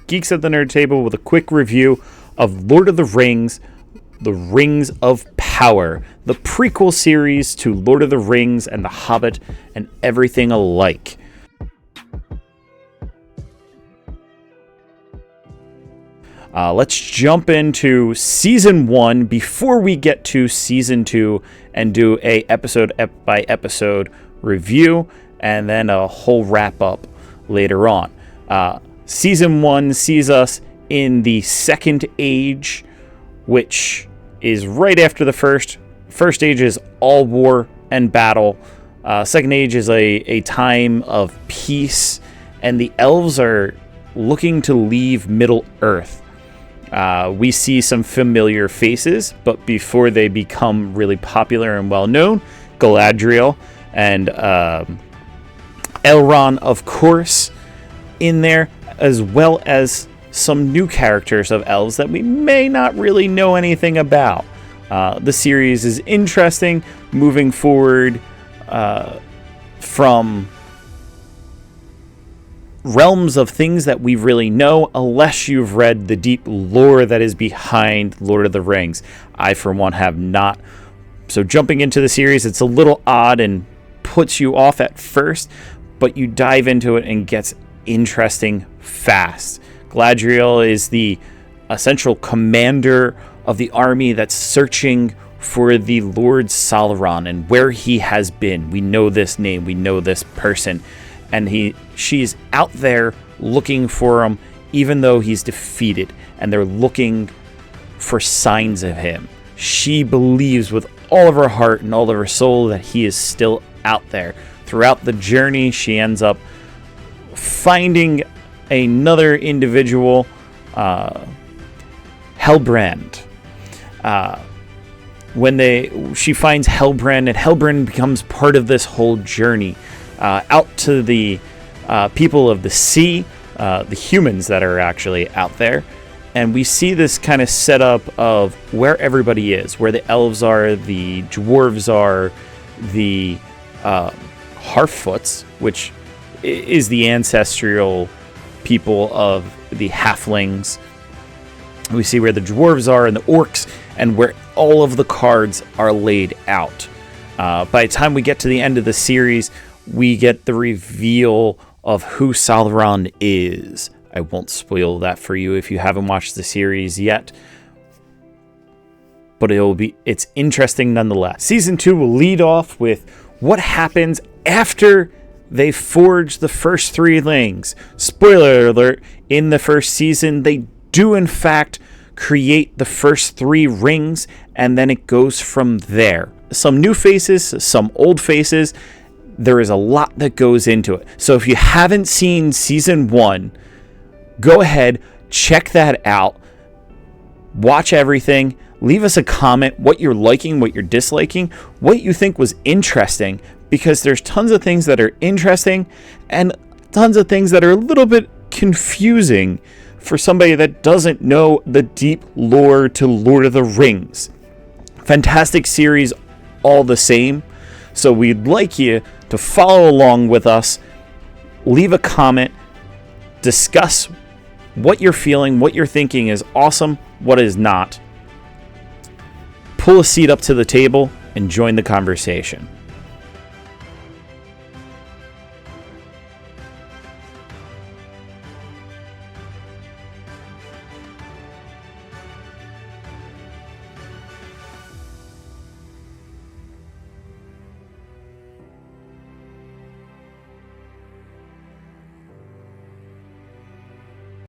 Geeks at the Nerd Table with a quick review of Lord of the Rings, The Rings of Power, the prequel series to Lord of the Rings and The Hobbit and everything alike. Let's jump into Season 1 before we get to Season 2 and do a episode-by-episode review and then a whole wrap-up later on. Season 1 sees us in the Second Age, which is right after the first. First Age is all war and battle. Second Age is a time of peace, and the elves are looking to leave Middle-earth. We see some familiar faces, but before they become really popular and well-known, Galadriel and Elrond, of course, in there, as well as some new characters of elves that we may not really know anything about. The series is interesting, moving forward from realms of things that we really know, unless you've read the deep lore that is behind Lord of the Rings. I, for one, have not. So jumping into the series, it's a little odd and puts you off at first, but you dive into it and gets interesting fast. Galadriel is the essential commander of the army that's searching for the Lord Sauron and where he has been. We know this name, we know this person, and she's out there looking for him, even though he's defeated, and they're looking for signs of him. She believes with all of her heart and all of her soul that he is still out there. Throughout the journey, she ends up finding another individual, Halbrand. She finds Halbrand, and Halbrand becomes part of this whole journey out to the people of the sea, the humans that are actually out there. And we see this kind of setup of where everybody is, where the elves are, the dwarves are, the Harfoots, which is the ancestral people of the halflings. We see where the dwarves are and the orcs, and where all of the cards are laid out. By the time we get to the end of the series, we get the reveal of who Sauron is. I won't spoil that for you if you haven't watched the series yet, but it's interesting nonetheless. Season 2 will lead off with what happens after they forge the first 3 rings. Spoiler alert, in the first season, they do in fact create the first 3 rings, and then it goes from there. Some new faces, some old faces. There is a lot that goes into it. So if you haven't seen Season 1, go ahead, check that out, watch everything, leave us a comment, what you're liking, what you're disliking, what you think was interesting, because there's tons of things that are interesting and tons of things that are a little bit confusing for somebody that doesn't know the deep lore to Lord of the Rings. Fantastic series all the same. So we'd like you to follow along with us, leave a comment, discuss what you're feeling, what you're thinking is awesome, what is not. Pull a seat up to the table and join the conversation.